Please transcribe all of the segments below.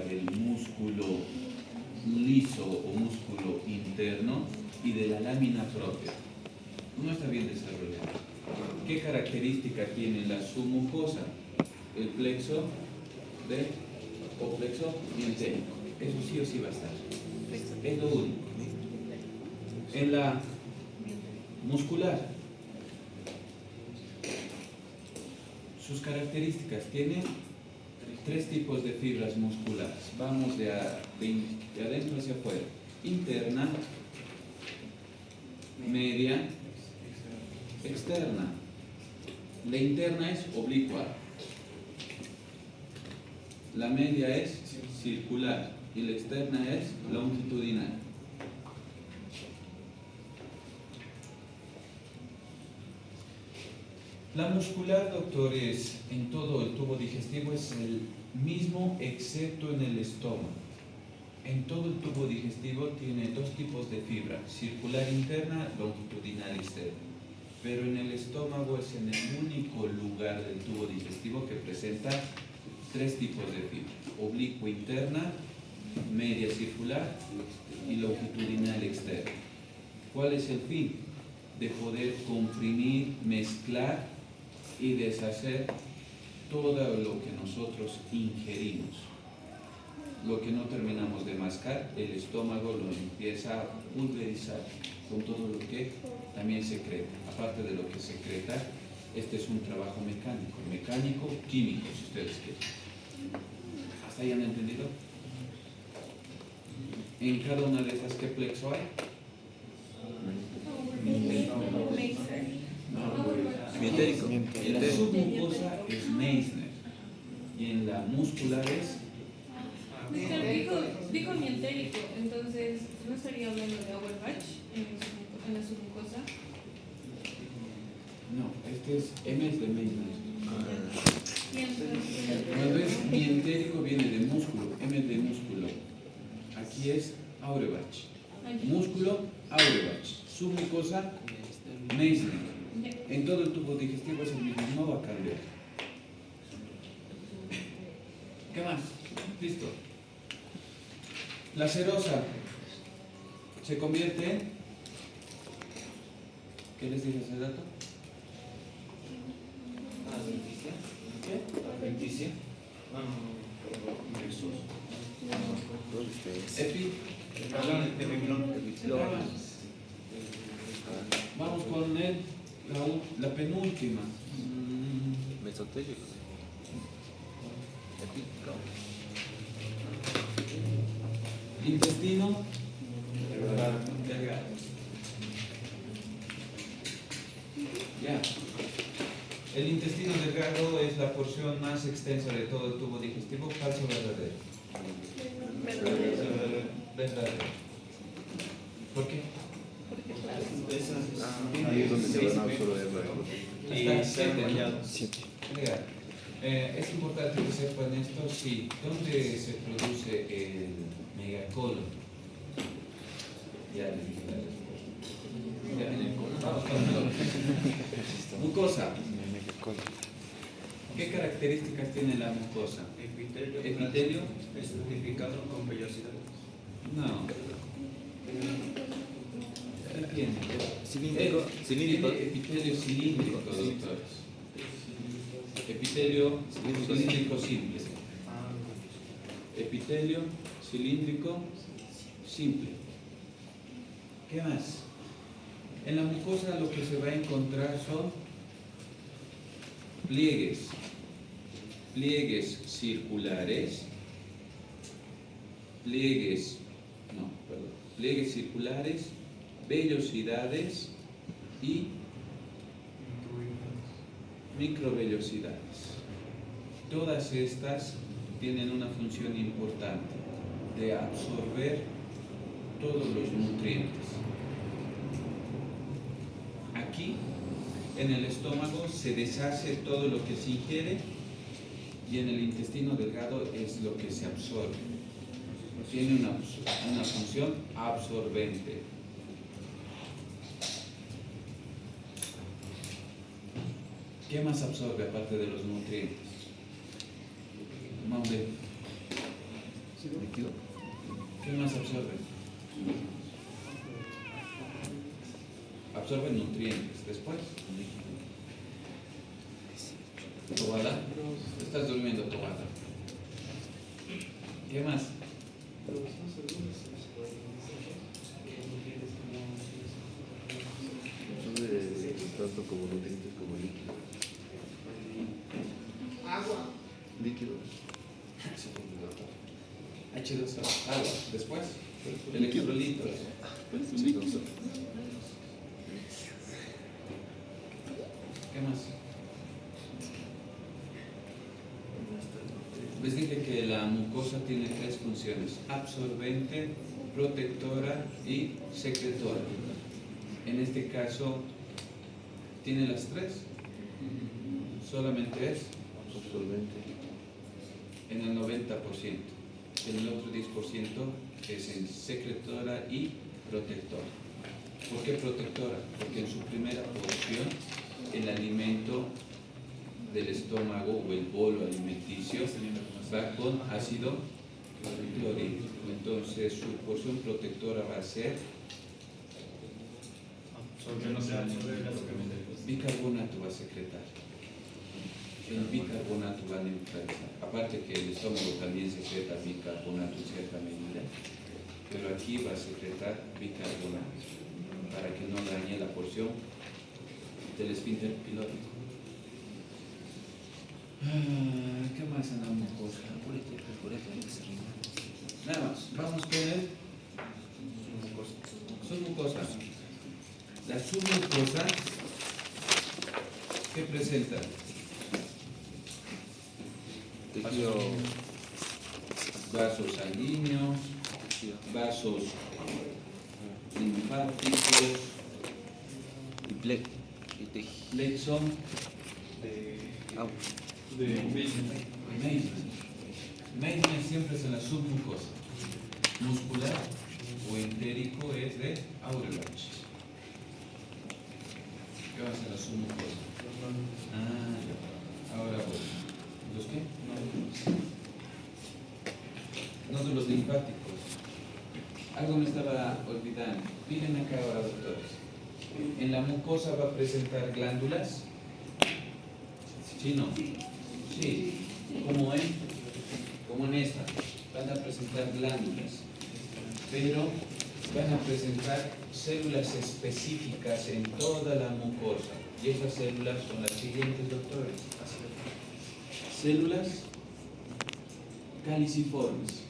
del músculo liso o músculo interno y de la lámina propia. No está bien desarrollado. ¿Qué característica tiene la submucosa? El plexo o plexo mientérico. Eso sí o sí va a estar. Es lo único. En la muscular, sus características tienen tres tipos de fibras musculares. Vamos de adentro hacia afuera. Interna, media, externa. La interna es oblicua. La media es circular y la externa es longitudinal. La muscular, doctores, en todo el tubo digestivo es el mismo excepto en el estómago. En todo el tubo digestivo tiene dos tipos de fibra, circular interna, longitudinal externa. Pero en el estómago es en el único lugar del tubo digestivo que presenta tres tipos de fibra, oblicua interna, media circular y longitudinal externa. ¿Cuál es el fin? De poder comprimir, mezclar y deshacer todo lo que nosotros ingerimos. Lo que no terminamos de mascar, el estómago lo empieza a pulverizar con todo lo que también secreta. Aparte de lo que secreta, este es un trabajo mecánico, químico, si ustedes quieren. ¿Hasta ahí han entendido? En cada una de estas, ¿qué plexo hay? Mientérico. En la submucosa es Meissner y en la muscular es Dijo mientérico, entonces no estaría hablando de Auerbach en la submucosa. no, este es M es de Meissner. Y entonces, Cuando es mientérico viene de músculo, M es de músculo. Aquí es Auerbach. Músculo, Auerbach. Submucosa, Meissner. En todo el tubo digestivo es el mismo, no va a cambiar. ¿Qué más? Listo. La serosa se convierte en... ¿Qué les dije hace rato? ¿Qué? ¿Adventicia? Epi. Vamos con la penúltima. Mesotélio. Intestino delgado. Ya. El intestino delgado es la porción más extensa de todo el tubo digestivo. ¿Falso o verdadero? Verdadero. ¿Por qué? Ahí es donde se van a absorber Está 7. Legal. Es importante que sepan esto, sí. ¿Dónde se produce el megacolon? Ya les dije la respuesta. Ya en el colon. Vamos con el mucosa. ¿Qué características tiene la mucosa? Epitelio. Estratificado con vellosidad. No. ¿Qué tiene? Cilíndrico. Tiene epitelio cilíndrico, doctores. Epitelio cilíndrico simple. Epitelio cilíndrico simple. ¿Qué más? En la mucosa lo que se va a encontrar son pliegues circulares, pliegues circulares, vellosidades y microvellosidades. Todas estas tienen una función importante de absorber todos los nutrientes. Aquí, en el estómago, se deshace todo lo que se ingiere y en el intestino delgado es lo que se absorbe. Tiene una función absorbente. ¿Qué más absorbe aparte de los nutrientes? Vamos a ver. Líquido. ¿Qué más absorben? Absorben nutrientes. Después, Tobala. Estás durmiendo, Tobala. ¿Qué más? Absorbe tanto como nutrientes como líquido. Agua. Líquido. H2O, agua. Después, electrolitos. Líquido. ¿Qué más? Les dije que la mucosa tiene tres funciones: absorbente, protectora y secretora. En este caso, ¿tiene las tres? Solamente es Absorbente. en el 90%. En el otro 10% es en secretora y protectora. ¿Por qué protectora? Porque en su primera porción el alimento del estómago o el bolo alimenticio va con ácido clorhídrico. Entonces su porción protectora va a ser bicarbonato, va a secretar. El bicarbonato va a neutralizar. Aparte que el estómago también secreta bicarbonato en cierta medida, pero aquí va a secretar bicarbonato para que no dañe la porción del esfínter pilórico. ¿Qué más en la mucosa? Nada más, vamos con el submucosa. La submucosa, ¿qué presenta? Líquido. Vasos sanguíneos, vasos linfáticos, Y tejido. plexo, Agua. Meisner siempre es en la submucosa. Muscular o entérico es de Auerbach. ¿Qué va a ser la submucosa? Ahora voy. ¿Los qué? Nódulos linfáticos. Algo me estaba olvidando. Miren acá ahora, doctores. En la mucosa va a presentar glándulas. ¿Sí, no? Sí. Como en esta. Van a presentar glándulas. Pero van a presentar células específicas en toda la mucosa. Y esas células son las siguientes, doctores. Células caliciformes.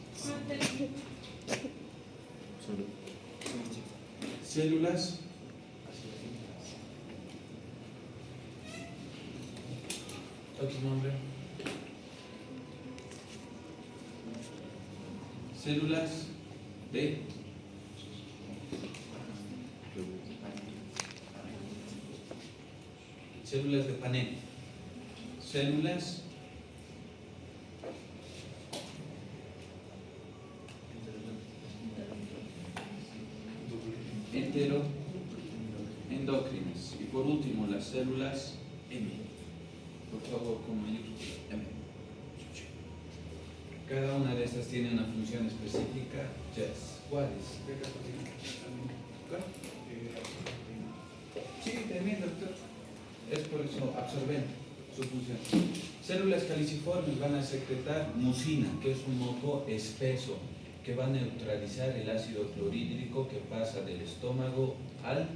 Células otro nombre. Células de Panet. Células enteroendocrinas. Y por último, las células M. Por favor, con mayúscula M. Cada una de estas tiene una función específica. Yes. ¿Cuál es? Sí, también, doctor. Es por eso absorbente, su función. Células caliciformes van a secretar mucina, que es un moco espeso, que va a neutralizar el ácido clorhídrico que pasa del estómago al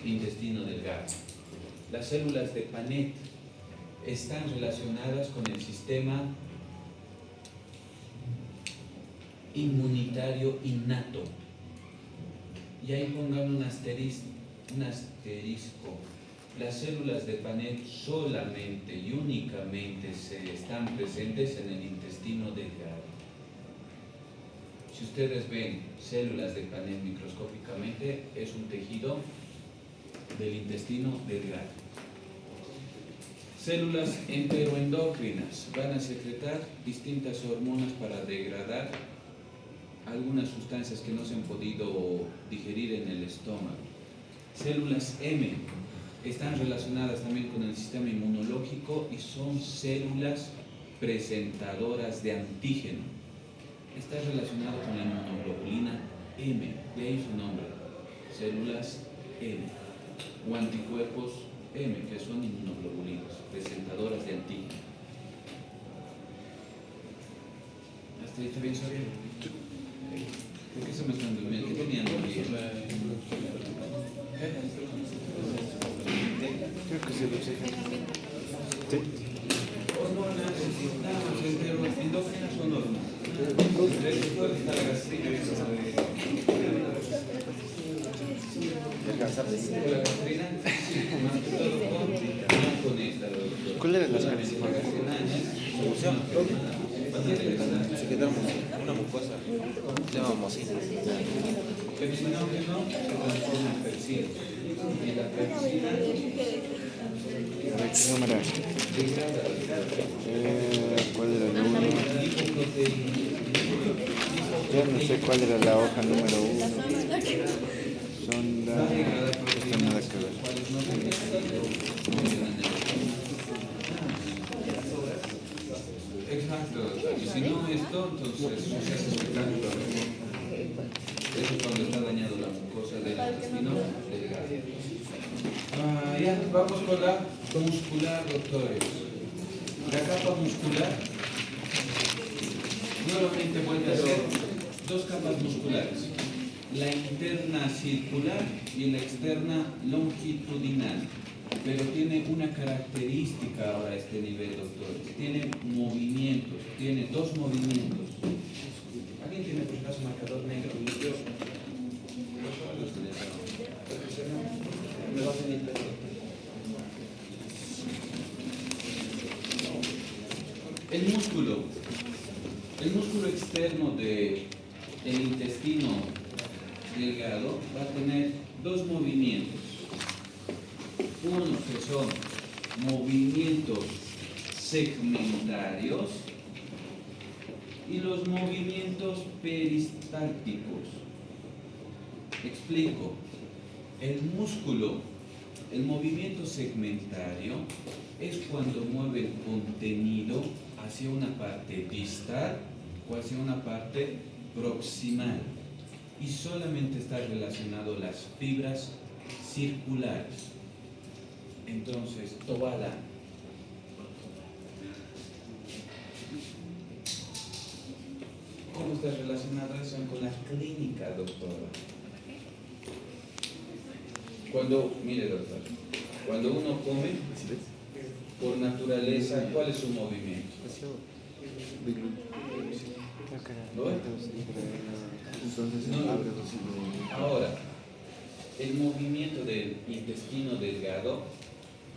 intestino delgado. Las células de Panet están relacionadas con el sistema inmunitario innato. Y ahí pongan un asterisco. Las células de Panet solamente y únicamente están presentes en el intestino delgado. Si ustedes ven células de Panet microscópicamente, es un tejido del intestino delgado. Células enteroendocrinas van a secretar distintas hormonas para degradar algunas sustancias que no se han podido digerir en el estómago. Células M están relacionadas también con el sistema inmunológico y son células presentadoras de antígeno. está relacionado con la inmunoglobulina M, de ahí su nombre, células M, o anticuerpos M, que son inmunoglobulinas, presentadoras de antígeno. ¿Hasta ahí está bien sabido? ¿Por qué se me están durmiendo? ¿Qué tenían dormido? Creo que se lo sé. Hormonas, nada más, endógenas son hormonas. Después está la gastrina, que se sabe. La gastrina, más que todo con esta. ¿Cuál era la solamente gastrina? con gastrina, Se quedamos una mucosa. Llamamos así. pero si no, que no, se transforma en persina. Y la persina A ver, ¿qué número? ¿Cuál era el 1? Ya no sé cuál era la hoja número 1. Sonda. Esto nada que ver. Exacto, y si no esto, entonces suceso espectáculo. Eso es cuando está dañado la mucosa del intestino delgado. Ya, vamos con la muscular, doctores. La capa muscular nuevamente vuelve a ser dos capas musculares. La interna circular y la externa longitudinal. Pero tiene una característica ahora este nivel, doctores. Tiene movimientos, tiene dos movimientos. ¿Alguien tiene por acaso marcador negro? Me va a venir peso. El músculo externo del intestino delgado va a tener dos movimientos. Unos que son movimientos segmentarios y los movimientos peristálticos. Explico. El movimiento segmentario es cuando mueve el contenido hacia una parte distal o hacia una parte proximal y solamente está relacionado las fibras circulares. Entonces, Tobala. ¿Cómo está relacionado eso con la clínica, doctora? Mire, doctor, cuando uno come, por naturaleza, ¿cuál es su movimiento? ¿Lo ve? Entonces, No. abre así. Ahora, el movimiento del intestino delgado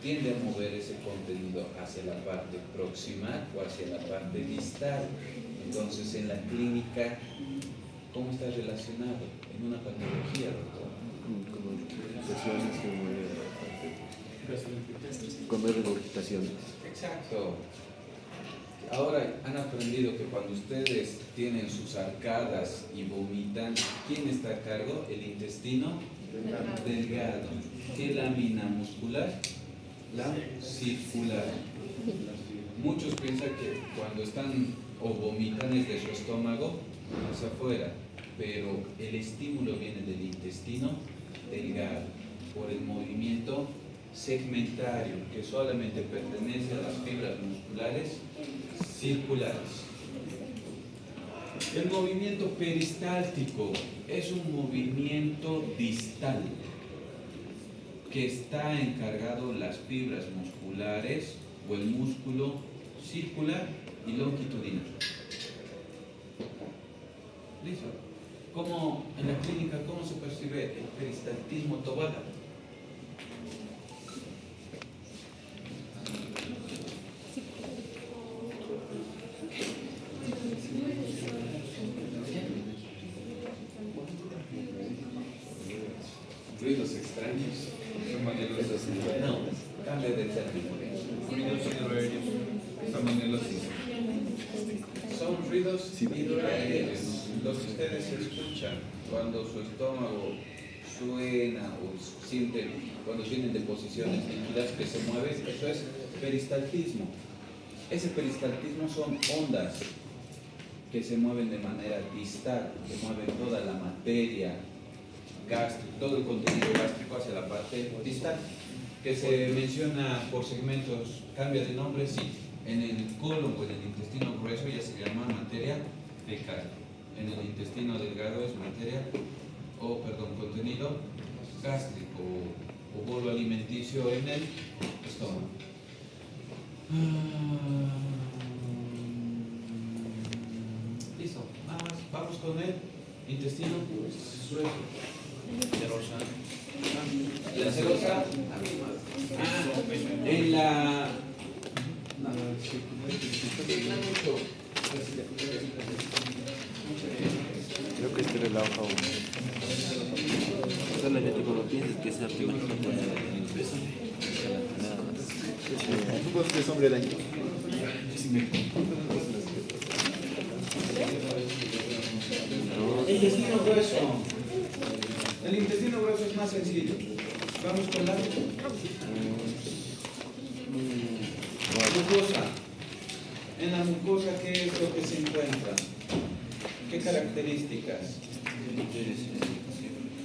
tiende a mover ese contenido hacia la parte proximal o hacia la parte distal. Entonces, en la clínica, ¿cómo está relacionado? En una patología, doctor. Como regurgitaciones, como regurgitaciones. Exacto. Ahora han aprendido que cuando ustedes tienen sus arcadas y vomitan, ¿quién está a cargo? El intestino delgado. ¿Qué lámina muscular? La circular. Muchos piensan que cuando están o vomitan es de su estómago hacia afuera, pero el estímulo viene del intestino delgado por el movimiento segmentario que solamente pertenece a las fibras musculares circulares. El movimiento peristáltico es un movimiento distal que está encargado las fibras musculares o el músculo circular y longitudinal. ¿Listo? ¿Cómo en la clínica, cómo se percibe el peristaltismo Tobala? Ruidos extraños. No, cambia de término. Son ruidos hidroaéreos, los que ustedes escuchan cuando su estómago suena o sienten, cuando tienen deposiciones líquidas que se mueven, eso es peristaltismo. Ese peristaltismo son ondas que se mueven de manera distal, que mueven toda la materia gástrica, todo el contenido gástrico hacia la parte distal, que se menciona por segmentos, cambia de nombre, sí, en el colon o en el intestino grueso ya se llama materia fecal, en el intestino delgado es materia, contenido gástrico o bolo alimenticio en el estómago. Listo, nada más, vamos con el intestino grueso. La serosa, en la... Creo que este era la hoja 1. Solamente como piensas que esa artículo no puede ser Nada más. ¿Tú conoces hombre del año? Intestino grueso. El intestino grueso es más sencillo. Vamos con la mucosa. En la mucosa, ¿qué es lo que se encuentra? ¿Qué características?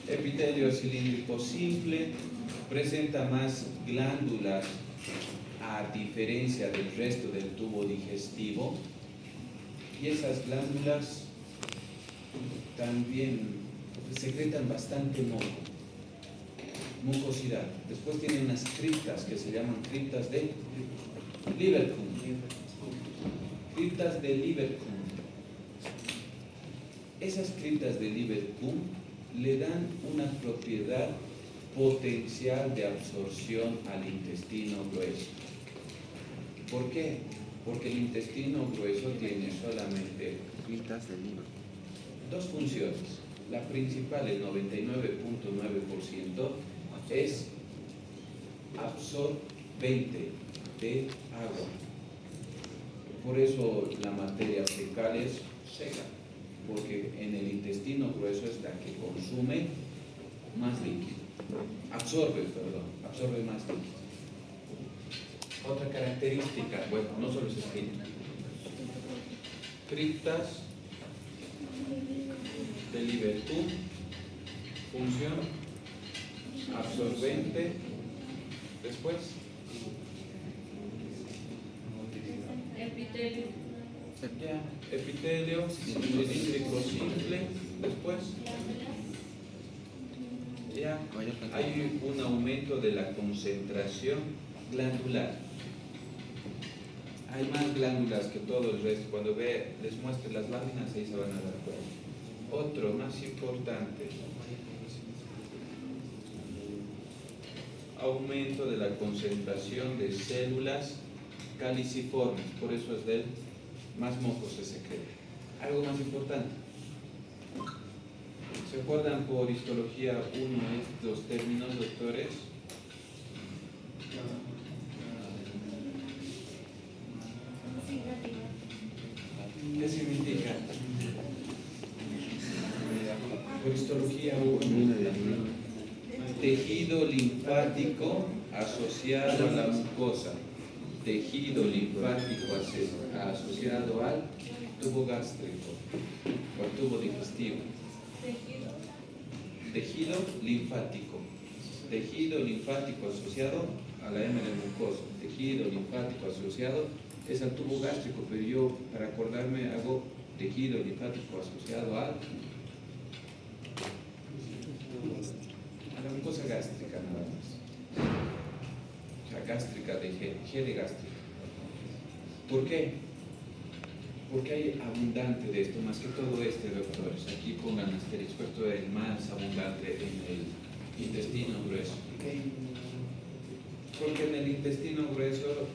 Epitelio cilíndrico simple, presenta más glándulas a diferencia del resto del tubo digestivo, y esas glándulas también secretan bastante moco, mucosidad. Después tiene unas criptas que se llaman criptas de Lieberkühn. Criptas de Lieberkühn. Esas criptas de Lieberkühn le dan una propiedad potencial de absorción al intestino grueso. ¿Por qué? Porque el intestino grueso tiene solamente Pintas del libro. dos funciones. La principal, el 99.9%, es absorbente de agua. Por eso la materia fecal es seca, porque en el intestino grueso es la que consume más líquido. Absorbe más líquido. Otra característica, bueno, no solo es escrito. Criptas de Lieberkühn, función absorbente, después Epitelio. epitelio cilíndrico simple, después ya hay un aumento de la concentración glandular. Hay más glándulas que todo el resto. Cuando les muestre las láminas, ahí se van a dar cuenta. Otro más importante, aumento de la concentración de células caliciformes, por eso es del más moco se secreta. Algo más importante, ¿se acuerdan por histología 1 estos términos, doctores? ¿Qué significa? Por histología 1, tejido linfático asociado a la mucosa, tejido linfático asociado al tubo gástrico o al tubo digestivo. Tejido linfático asociado a la hémera mucosa, tejido linfático asociado es al tubo gástrico, pero yo para acordarme hago tejido linfático asociado a la mucosa gástrica nada más. O sea, gástrica de G de gástrica. ¿Por qué? Porque hay abundante de esto, más que todo doctores. Aquí pongan asterisco, esto es el más abundante en el intestino grueso. Porque en el intestino grueso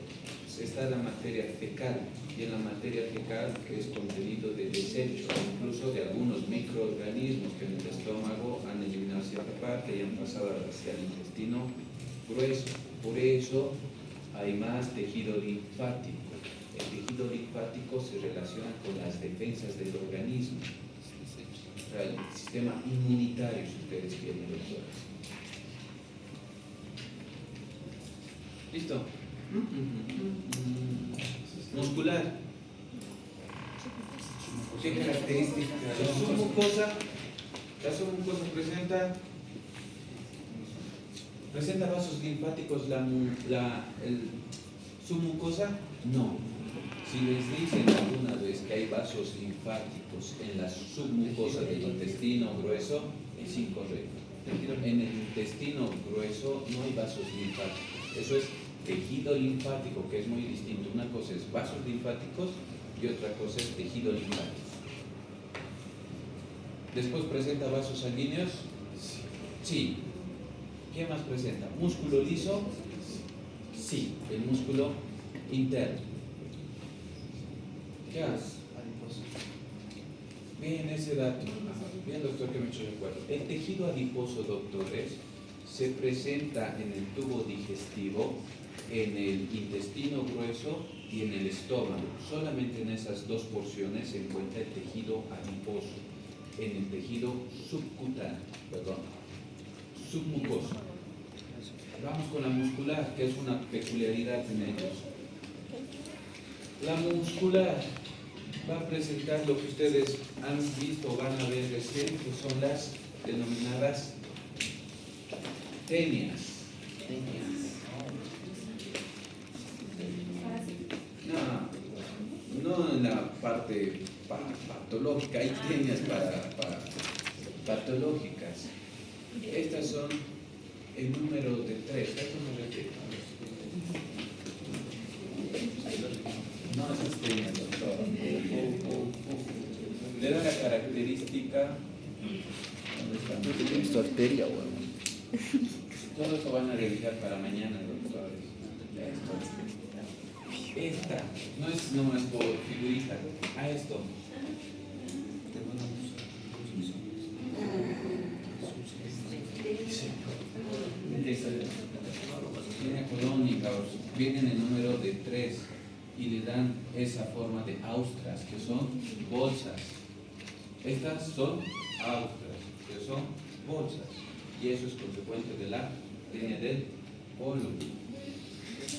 está la materia fecal, y en la materia fecal que es contenido de desecho, incluso de algunos microorganismos que en el estómago han eliminado cierta parte y han pasado hacia el intestino grueso. Por eso hay más tejido linfático. El tejido linfático se relaciona con las defensas del organismo, o sea, el sistema inmunitario, si ustedes quieren, doctores. ¿Listo? Muscular. ¿Qué características? La submucosa presenta vasos linfáticos. El submucosa no. Si les dicen alguna vez que hay vasos linfáticos en la submucosa del intestino grueso, es incorrecto. En el intestino grueso no hay vasos linfáticos. Eso es tejido linfático, que es muy distinto. Una cosa es vasos linfáticos y otra cosa es tejido linfático. Después presenta vasos sanguíneos. Sí. ¿Qué más presenta? ¿Músculo liso? Sí, el músculo interno. ¿Qué hace? Bien, ese dato. Bien, doctor, que me hecho recuerdo. El tejido adiposo, doctores, se presenta en el tubo digestivo, en el intestino grueso y en el estómago. Solamente en esas dos porciones se encuentra el tejido adiposo. En el tejido submucoso. Vamos con la muscular, que es una peculiaridad en ellos. La muscular va a presentar lo que ustedes han visto o van a ver recién, que son las denominadas tenias. No en la parte patológica, hay tenias para patológicas. Estas son el número de 3. Esto me repito. No esas tenias, doctor. Le da la característica. ¿Dónde está? Es tu arteria, weón. Todo esto van a revisar para mañana, doctores. Esta, no es nomás por figurita, a esto. Tiene colónica, vienen en número de 3 y le dan esa forma de austras, que son bolsas. Estas son austras, que son bolsas. Y eso es consecuente de la tenia del polo,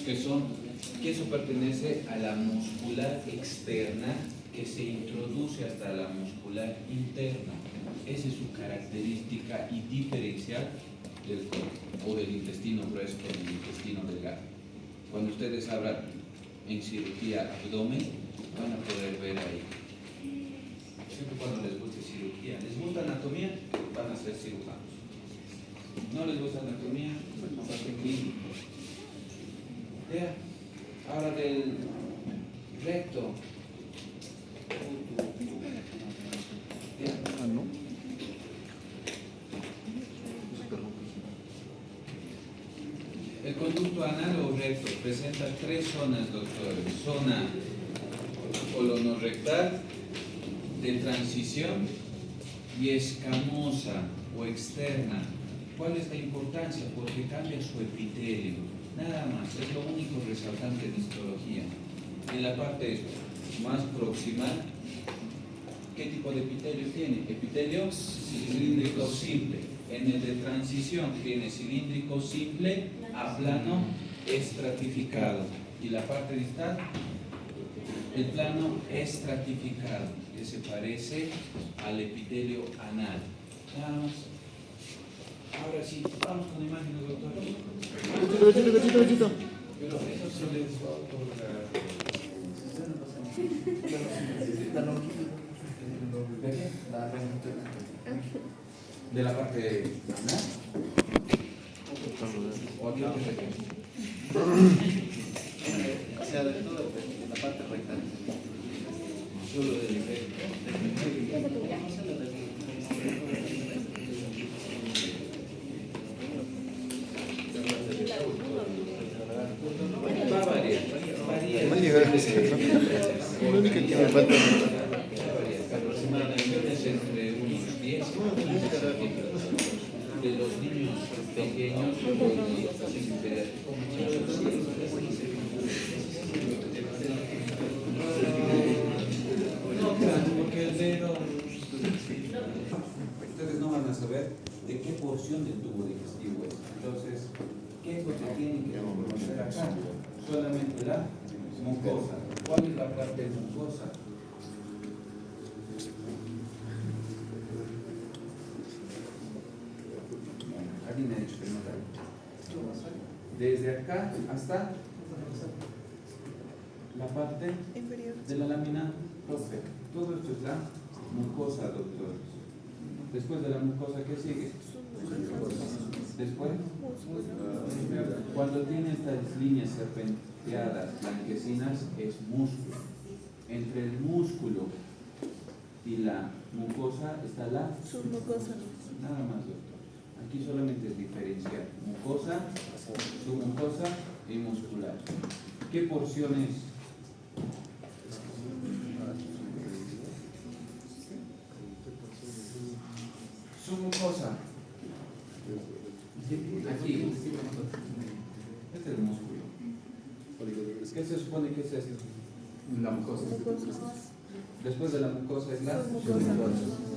que eso pertenece a la muscular externa que se introduce hasta la muscular interna. Esa es su característica y diferencial del cuerpo, o del intestino grueso con el intestino delgado. Cuando ustedes hablan en cirugía abdomen, van a poder ver ahí. Siempre cuando les guste cirugía, ¿les gusta anatomía? Van a ser cirujanos. ¿No les gusta anatomía? Van a ser clínicos. Ya. Ahora del recto. Ya. Ah, ¿no? El conducto anal o recto presenta 3 zonas, doctores. Zona colonorrectal, de transición y escamosa o externa. ¿Cuál es la importancia? Porque cambia su epitelio. Nada más, es lo único resaltante de histología. En la parte más proximal, ¿qué tipo de epitelio tiene? Epitelio cilíndrico simple. En el de transición tiene cilíndrico simple a plano estratificado. Y la parte distal, el plano estratificado, que se parece al epitelio anal. Nada más. Ahora sí, vamos con imágenes, doctor. Gatito. Pero eso se les va a otorgar. ¿De qué? ¿De la parte anal? ¿O aquí otro O sea, de toda la parte rectal. solo del efecto? Va a variar. Lo único que me falta Aproximadamente es entre unos 10 y 15 centímetros. De los niños pequeños, no tanto, porque el dedo, ustedes no van a saber de qué porción del tubo digestivo es. Entonces, ¿qué es lo que tienen que reconocer acá? Solamente la mucosa. ¿Cuál es la parte mucosa? Desde acá hasta la parte de la lámina próspera. Todo esto es la mucosa, doctores. Después de la mucosa, ¿qué sigue? Después, cuando tiene estas líneas serpenteadas blanquecinas, es músculo. Entre el músculo y la mucosa está la Submucosa. nada más, doctor. Aquí solamente es diferenciar mucosa, submucosa y muscular. ¿Qué porciones? Submucosa. Aquí. Este es el músculo. ¿Qué se supone que es esto? La mucosa. Después de la mucosa es la Submucosa.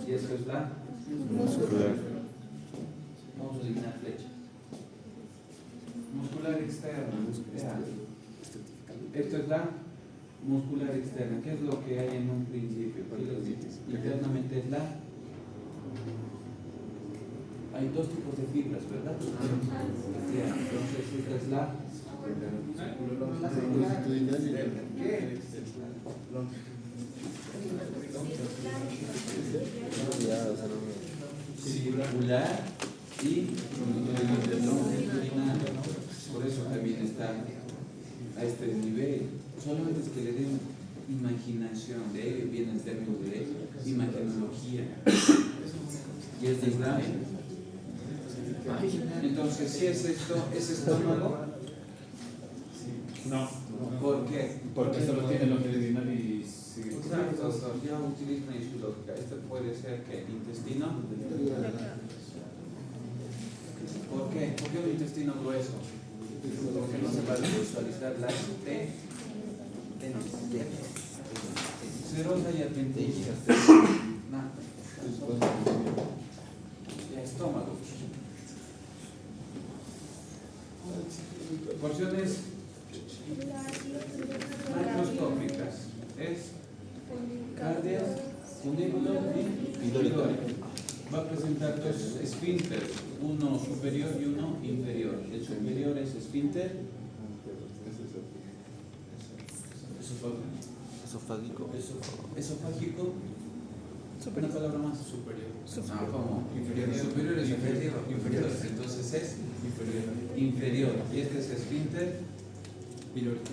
y esto es la Muscular. vamos a eliminar flecha. Muscular externa. Vean. Esto es la muscular externa. ¿Qué es lo que hay en un principio? Internamente es la. Hay dos tipos de fibras, ¿verdad? Entonces esta es la. ¿Qué? Circular y longitudinal. Por eso también está a este nivel. Solamente es que le den imaginación, de ahí viene el término de imagenología. Y es verdad. Entonces, si es esto, ¿es estómago? No. ¿Por qué? Porque solo tiene longitudinal y Exacto, ya utilizan ahí su lógica. Esto puede ser que intestino. ¿Por qué? ¿Por qué un intestino grueso? Porque no se va a visualizar la serosa y adventicia. Ya, estómago. Porciones macroscópicas. Es cardia, fundículo y pidoritorio. Va a presentar dos esfínteres, uno superior y uno inferior. El superior es esfínter Esofágico. esofágico. Una palabra más. Superior. No, ¿cómo? Inferior. Superior es inferior. Inferior. Entonces es inferior. Y este es esfínter pilórico.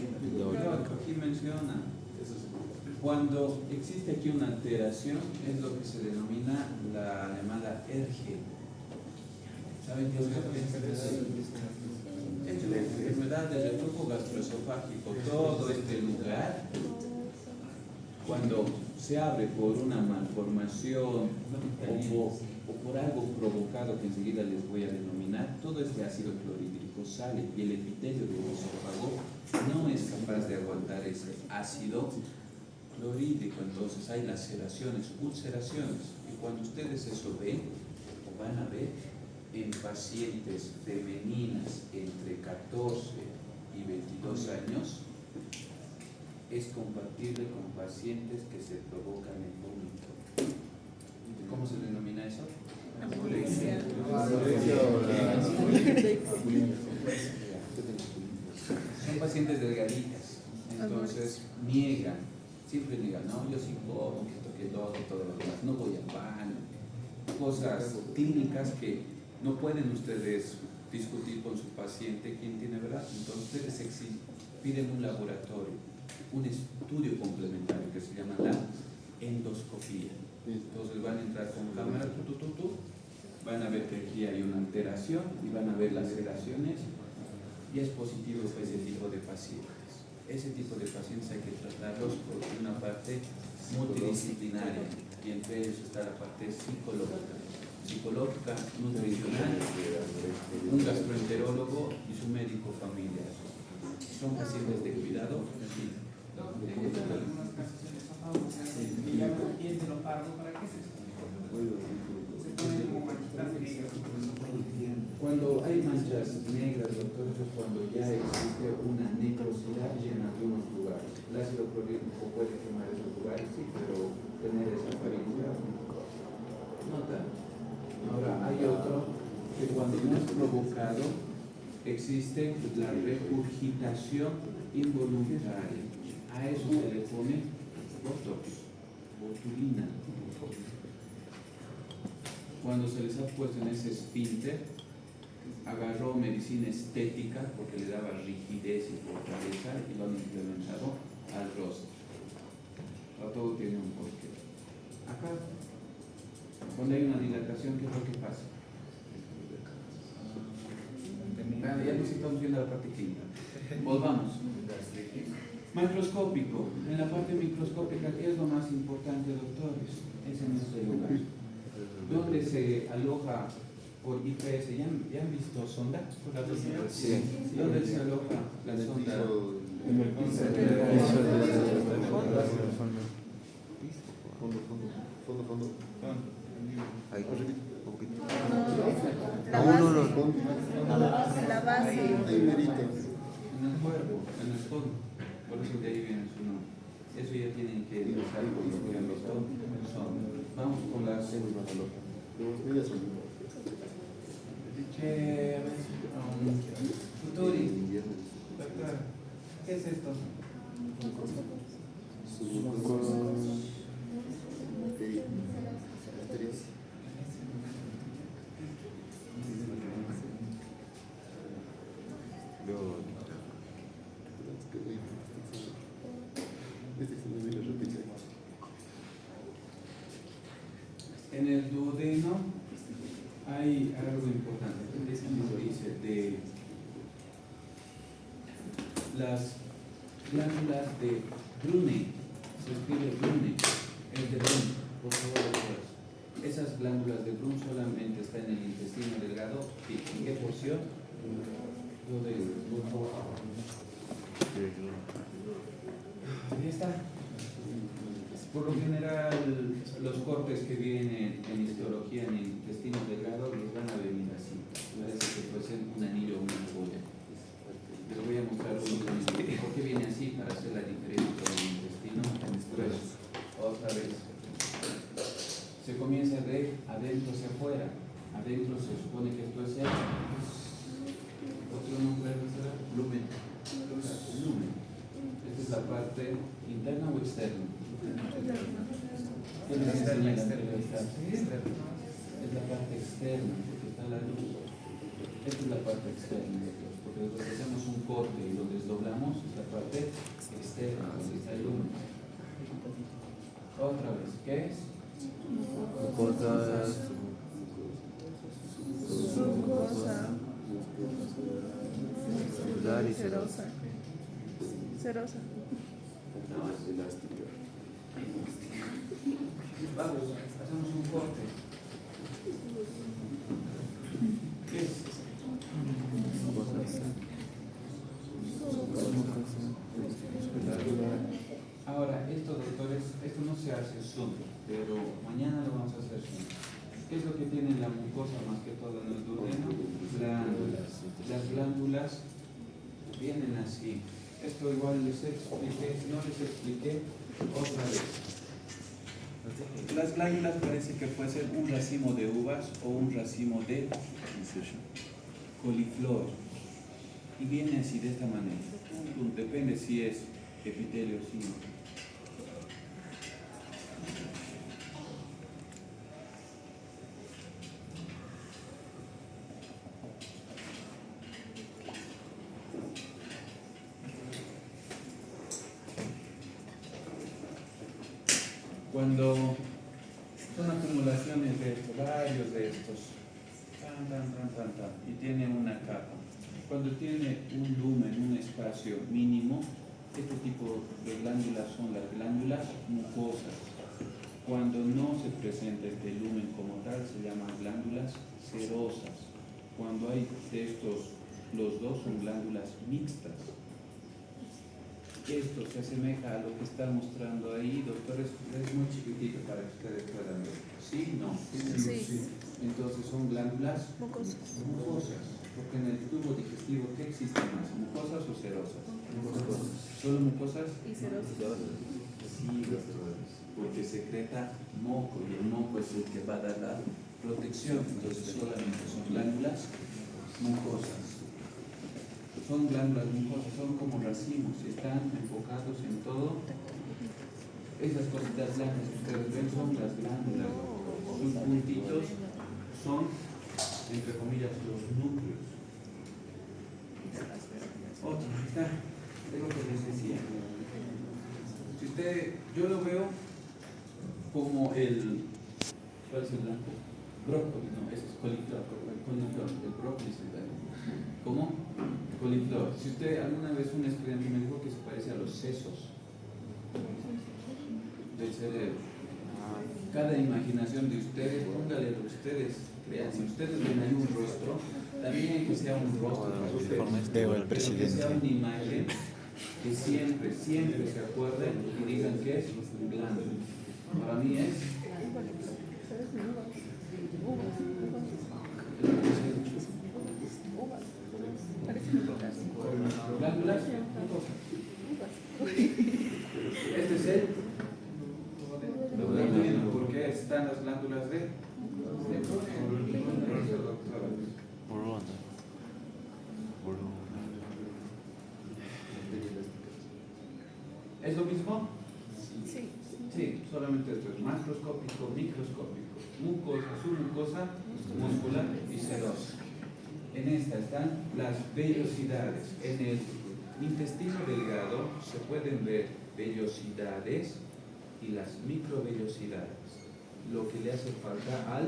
Aquí menciona. Cuando existe aquí una alteración, es lo que se denomina la llamada erge. ¿Saben qué es erge? Es la enfermedad del reflujo gastroesofágico. Todo este lugar, cuando se abre por una malformación o por algo provocado que enseguida les voy a denominar, todo este ácido clorhídrico sale y el epitelio del esófago no es capaz de aguantar ese ácido clorhídrico. Entonces hay laceraciones, ulceraciones, y cuando ustedes eso ven o van a ver en pacientes femeninas entre 14 y 22 años, es compatible con pacientes que se provocan en vómito. ¿Cómo se denomina eso? Son pacientes delgaditas, entonces niegan, siempre niegan, no, yo sí como, que toque todo lo demás, no voy al baño, cosas clínicas que no pueden ustedes discutir con su paciente quién tiene verdad. Entonces ustedes piden un laboratorio, un estudio complementario que se llama la endoscopía. Entonces van a entrar con cámara, van a ver que aquí hay una alteración y van a ver las laceraciones y es positivo ese tipo de pacientes. Ese tipo de pacientes hay que tratarlos por una parte multidisciplinaria y entre ellos está la parte psicológica, nutricional, un gastroenterólogo y su médico familiar. Son pacientes de cuidado. Cuando hay manchas negras, doctor, es cuando ya existe una necrosidad en algunos lugares. El ácido clorhídrico puede quemar esos lugares, sí, pero tener esa apariencia no tanto. Ahora, hay otro que cuando no es provocado existe la regurgitación involuntaria. A eso se le pone botox, botulina. Cuando se les ha puesto en ese esfínter, agarró medicina estética porque le daba rigidez y fortaleza y lo han implementado al rostro. Todo tiene un porqué. Acá, cuando hay una dilatación, ¿qué es lo que pasa? Ya nos estamos viendo la parte clínica. Volvamos. Macroscópico. En la parte microscópica, ¿qué es lo más importante, doctores? Es en este lugar. ¿Dónde se aloja por IPS? ¿Ya han visto sonda? Sí. ¿Dónde se aloja la sonda? En el piso. Fondo. Ahí, un poquito. La No, base. no. La base. En el cuerpo, en el fondo. Por eso de ahí viene su nombre. Eso ya tienen que usar con lo que han visto. Vamos con las Futuri. Doctor, ¿qué es esto? En el duodeno hay algo importante. Este libro dice de las glándulas de Brune. Se escribe Brune, es de Brune, por favor, doctores. Esas glándulas de Brune solamente están en el intestino delgado. ¿En qué porción? Duodeno, por favor. Ahí está. Por lo general, los cortes que vienen en histología en el intestino delgado les van a venir así. Parece que fuese un anillo o una joya. Les voy a mostrar por qué viene así para hacer la diferencia con el intestino grueso. Otra vez. Se comienza de adentro hacia afuera. Adentro se supone que esto es el otro nombre será lumen. Lumen. Esta es la parte interna o externa. ¿Qué les enseña la entrevista? Es la parte externa, porque está la luz. Esta es la parte externa, porque nosotros hacemos un corte y lo desdoblamos, es la parte externa, donde está el lumen. Otra vez, ¿qué es? Cerosa. No, es elástica. Vamos, hacemos un corte. ¿Qué es? Ahora, esto, doctores, esto no se hace solo, pero mañana lo vamos a hacer solo. ¿Qué es lo que tiene la mucosa más que todo en el duodeno? Glándulas. Las glándulas vienen así. Esto igual les expliqué, no les expliqué otra vez. Las glándulas parece que puede ser un racimo de uvas o un racimo de coliflor. Y viene así de esta manera. Depende si es epitelio o si no. Cuando son acumulaciones de varios de estos, y tiene una capa, cuando tiene un lumen, un espacio mínimo, este tipo de glándulas son las glándulas mucosas. Cuando no se presenta este lumen como tal, se llaman glándulas serosas. Cuando hay de estos, los dos son glándulas mixtas. Esto se asemeja a lo que está mostrando ahí, doctores, es muy chiquitito para que ustedes puedan ver. ¿Sí? ¿No? Sí. Entonces son glándulas Mucosas. mucosas, porque en el tubo digestivo, ¿qué existe más? ¿Mucosas o serosas? ¿Solo mucosas? Y cerosas. Sí, doctores, porque secreta moco y el moco es el que va a dar la protección, entonces solamente son glándulas mucosas. son glándulas mucosas, son como racimos, están enfocados en todo. Esas cositas blancas que ustedes ven son las glándulas. Sus puntitos son, entre comillas, los núcleos. Otra, está, es lo que les decía. Si yo lo veo como ¿cuál es el blanco? Brócoli, no, ese es coliflor, el brócoli es el blanco. ¿Cómo? Coliflor. Si alguna vez un estudiante me dijo que se parece a los sesos del cerebro. Cada imaginación de ustedes, póngale lo que ustedes crean. Si ustedes ven ahí un rostro, también que sea un rostro para ustedes. Veo el Pero que sea presidente. una imagen que siempre se acuerden y digan que es blanco. Para mí es glándulas mucosas. Este es el duodeno. ¿Por qué están las glándulas de ¿Es lo mismo? Sí. Sí, solamente esto es macroscópico, microscópico, mucosa, submucosa, muscular y serosa. En esta están las vellosidades. En el intestino delgado se pueden ver vellosidades y las microvellosidades. Lo que le hace falta al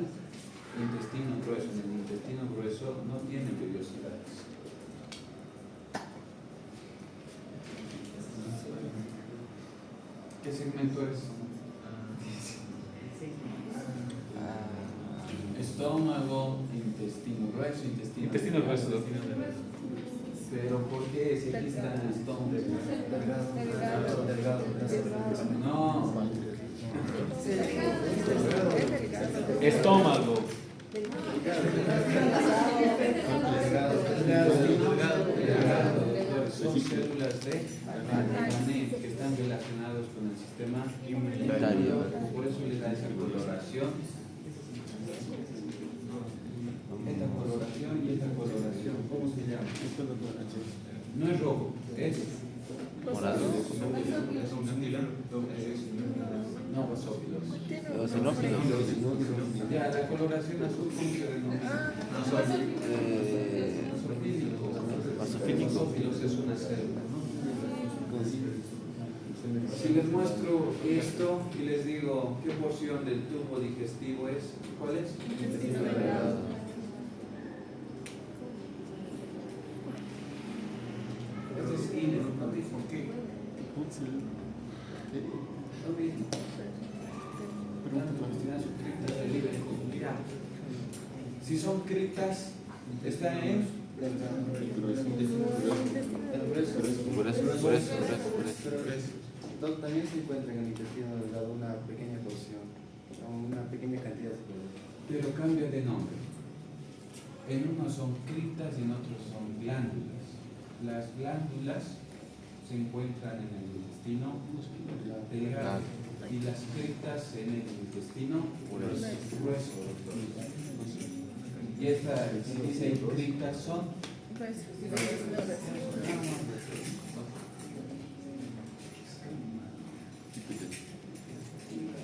intestino grueso. En el intestino grueso no tiene vellosidades. ¿Qué segmento es? Estómago, intestino grueso, intestino grueso. Pero ¿por qué se aquí está el estómago? No. Estómago. Son células de Panet que están relacionados con el sistema inmunitario. Por eso le da esa coloración. Esta coloración y esta coloración, ¿cómo se llama? No es rojo, es Morado. no, basófilos. Eosinófilos. Ya, la coloración azul, ¿cómo se denomina? Basofílico. Basófilos es una célula, ¿no? Si les muestro esto y les digo qué porción del tubo digestivo es, ¿cuál es? Este es INE, ¿no? ¿Por qué? Lo mismo. Tiene sus criptas de libre comunidad. Si son criptas, están en También se encuentra en el intestino delgado una pequeña porción, una pequeña cantidad de pero cambia de nombre. En unos son criptas y en otros son glándulas. Las glándulas se encuentran en el intestino delgado y las criptas en el intestino grueso. Y esta, si dice criptas, son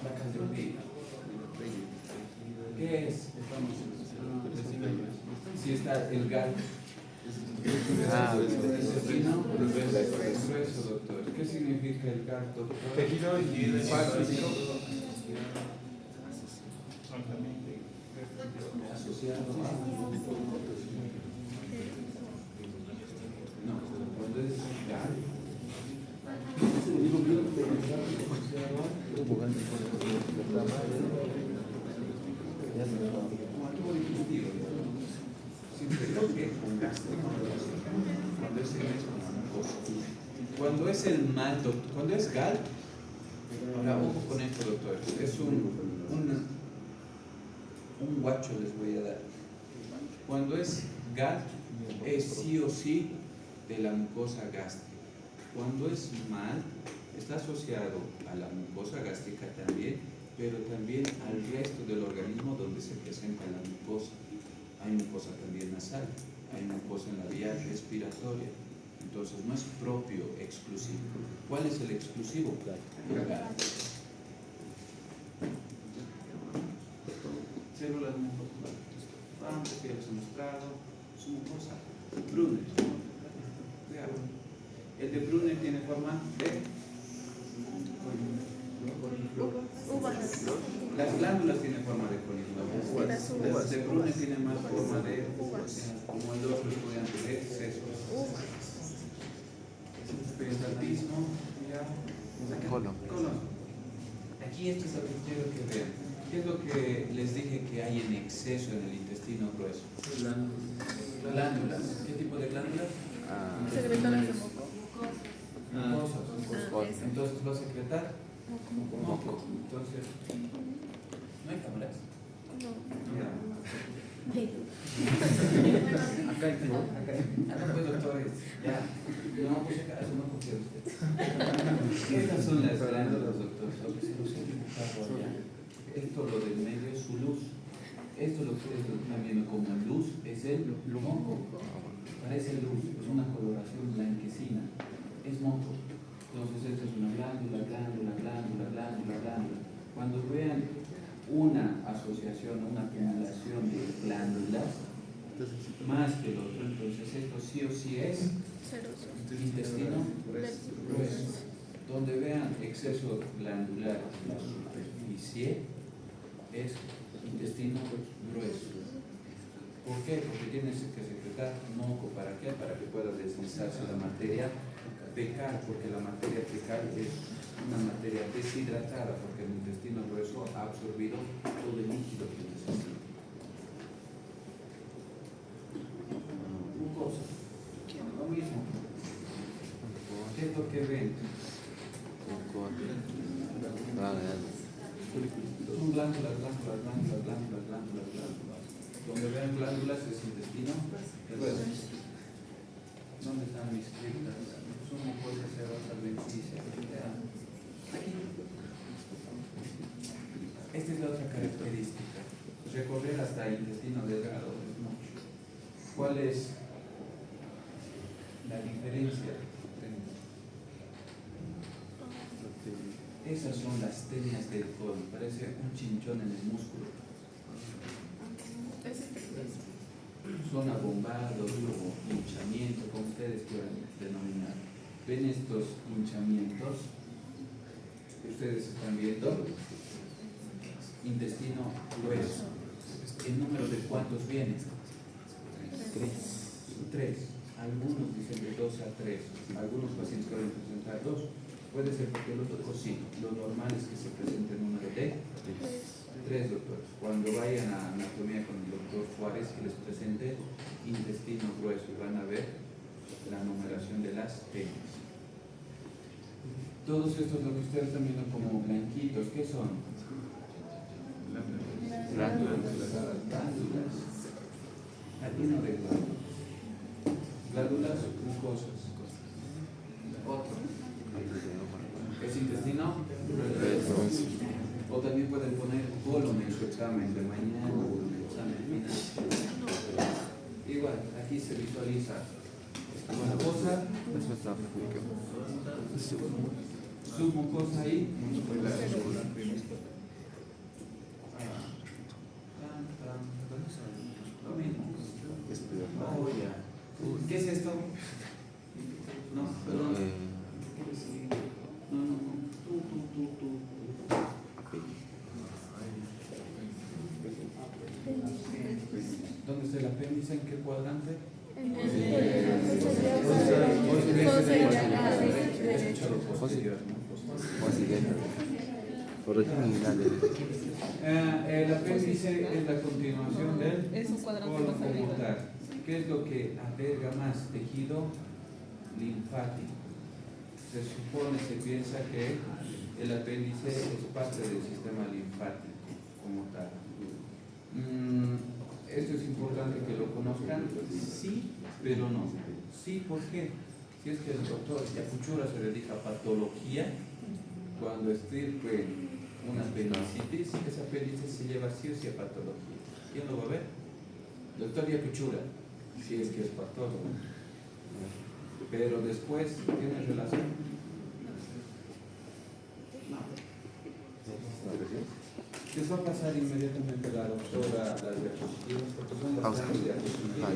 placas de Pig. ¿Qué es? Si está el GAL. Intestino grueso, doctor. ¿Qué significa el GAL, doctor? Tejido linfático Asociado a... No, cuando es GAL. Tubo digestivo. Siempre lo que cuando es el mucoso. Cuando es el mal, cuando es GAL, ahora ojo con esto, doctor. Es un guacho les voy a dar. Cuando es GAL, es sí o sí de la mucosa gástrica. Cuando es mal, está asociado a la mucosa gástrica también, pero también al resto del organismo donde se presenta la mucosa. Hay mucosa también nasal, hay mucosa en la vía respiratoria. entonces no es propio exclusivo. ¿Cuál es el exclusivo? El gas. Células mucosas, que les he mostrado, su mucosa, Brunner. Cuidado. El de Brunner tiene forma de Uvas. las glándulas tienen forma de coliflor. Las Las uvas. de Brunner tienen más forma de como el otro estudiante de sesos. Peristaltismo, ya. Colon. Aquí esto es lo que quiero que vean. ¿Qué es lo que les dije que hay en exceso en el intestino grueso? Glándulas. ¿Qué tipo de glándulas? Secretores de moco. Mucosas. Eso. Entonces va a secretar moco. Entonces, ¿no hay cámaras? Ya. Acá hay. No, pues doctores, ya. No, pues acaso no confío en usted. Estas son las glándulas, doctor. Lo que se los he dibujado allá. Esto, lo del medio, es su luz. Esto, lo que ustedes están viendo como luz, es el moco. Parece luz, es una coloración blanquecina. Es moco. Entonces, esta es una glándula. Cuando vean una asociación, una acumulación de glándulas, más que el otro, entonces esto sí o sí es intestino grueso. Donde vean exceso glandular en la superficie, es intestino grueso. ¿Por qué? Porque tienes que secretar moco. ¿Para qué? Para que pueda deslizarse la materia fecal, porque la materia fecal es una materia deshidratada, porque el intestino grueso ha absorbido todo el líquido que necesita. Mucosa. Lo mismo. ¿Qué es lo que ven? Son glándulas. Donde vean glándulas es intestino grueso. ¿Dónde están mis criptas? Son mucosas serosas. Aquí. Esta es la otra característica. Recorrer hasta el intestino delgado es mucho. ¿Cuál es la diferencia? Esas son las tenias del colon. Parece un chinchón en el músculo. Son abombados o hinchamientos, como ustedes quieran denominar. ¿Ven estos hinchamientos? Ustedes están viendo intestino grueso. ¿El número de cuántos vienen? 3. Algunos dicen de 2 a 3. Algunos pacientes pueden presentar 2. Puede ser porque lo tocó, sí. Lo normal es que se presente el número de 3, doctores. Cuando vayan a anatomía con el doctor Juárez, que les presente intestino grueso y van a ver la numeración de las tenias. Todos estos, lo que ustedes están viendo como blanquitos, ¿qué son? Glándulas. Aquí no de glándulas. Glándulas mucosas. Otro. ¿Es intestino? O también pueden poner colon en su examen de mañana o en el examen final. Igual, aquí se visualiza mucosa, submucosa ahí. Lo mismo. Oh, ya. ¿Qué es esto? No, perdón. No. Tú. ¿Dónde está el apéndice? ¿En qué cuadrante? El apéndice es la continuación del colon como tal. ¿Qué es lo que alberga más? Tejido linfático. Se supone, se piensa que el apéndice es parte del sistema linfático como tal. Esto es importante que lo conozcan, sí, pero no. Sí, ¿por qué? Si es que el doctor Yacuchura se dedica a patología, cuando estirpe una apendicitis, esa apéndice se lleva sí o sí a patología. ¿Quién lo va a ver? Doctor Yacuchura, si es que es patólogo. pero después tiene relación. Les va a pasar inmediatamente la doctora las diapositivas porque son bastante diapositivas.